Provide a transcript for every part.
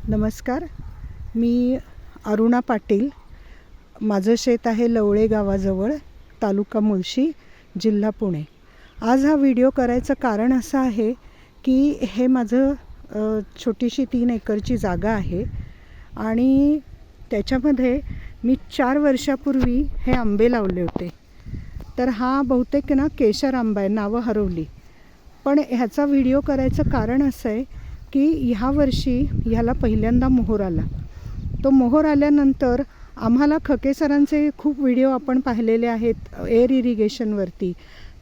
नमस्कार, मी अरुणा पाटील. माझं शेत आहे लवळे गावाजवळ, तालुका मुळशी, जिल्हा पुणे. आज हा व्हिडिओ करायचं कारण असं आहे की हे माझं छोटीशी 3 एकरची जागा आहे आणि त्याच्यामध्ये मी 4 वर्षापूर्वी हे आंबे लावले होते. तर हा बहुतेक ना केशर आंबा आहे, नावं हरवली. पण ह्याचा व्हिडिओ करायचं कारण असं आहे की ह्या वर्षी ह्याला पहिल्यांदा मोहर आला. तो मोहर आल्यानंतर आम्हाला खके सरांचे खूप व्हिडिओ आपण पाहिलेले आहेत एअर इरिगेशनवरती.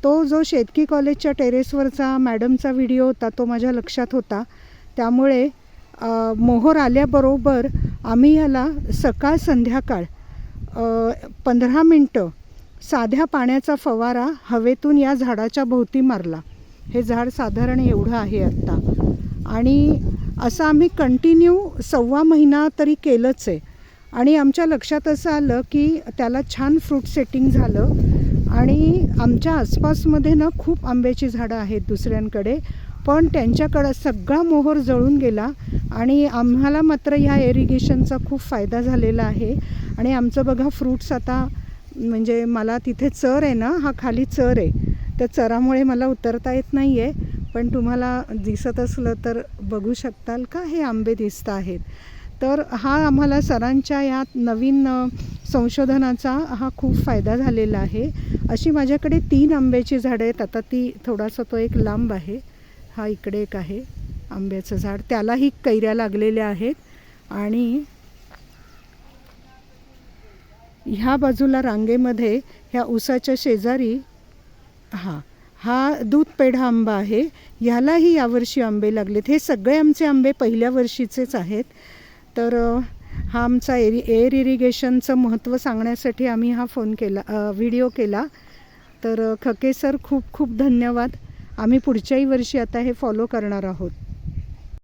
तो जो शेतकी कॉलेजच्या टेरेसवरचा मॅडमचा व्हिडिओ होता तो माझ्या लक्षात होता. त्यामुळे मोहर आल्याबरोबर आम्ही ह्याला सकाळ संध्याकाळ 15 मिनटं साध्या पाण्याचा फवारा हवेतून या झाडाच्या भोवती मारला. हे झाड साधारण एवढं आहे आत्ता, आणि असं आम्ही कंटिन्यू 1.25 महिना तरी केलंच आहे. आणि आमच्या लक्षात असं आलं की त्याला छान फ्रूट सेटिंग झालं. आणि आमच्या आसपासमध्ये ना खूप आंब्याची झाडं आहेत दुसऱ्यांकडे, पण त्यांच्याकडं सगळा मोहर जळून गेला. आणि आम्हाला मात्र ह्या इरिगेशनचा खूप फायदा झालेला आहे. आणि आमचं बघा फ्रूट्स आता, म्हणजे मला तिथे चर आहे ना, हा खाली चर आहे, त्या चरामुळे मला उतरता येत नाही आहे, पण तुम्हाला दिसत असलं तर बघू शकताल का, हे आंबे दिसत आहेत. तर हा आम्हाला सरांच्या या नवीन संशोधनाचा हा खूप फायदा झालेला आहे. अशी माझ्याकडे 3 आंब्याची झाडं आहेत. आता ती थोडासा तो एक लांब आहे, हा इकडे एक आहे आंब्याचं झाड, त्यालाही कैऱ्या लागलेल्या आहेत. आणि ह्या बाजूला रांगेमध्ये ह्या ऊसाच्या शेजारी हा दूध पेढा आंबा आहे. ह्यालाही यावर्षी आंबे लागलेत. हे सगळे आमचे आंबे पहिल्या वर्षीचेच आहेत. तर हा आमचा एअर इरिगेशनचं महत्त्व सांगण्यासाठी आम्ही हा व्हिडिओ केला. तर खके सर खूप खूप धन्यवाद. आम्ही पुढच्याही वर्षी आता हे फॉलो करणार आहोत.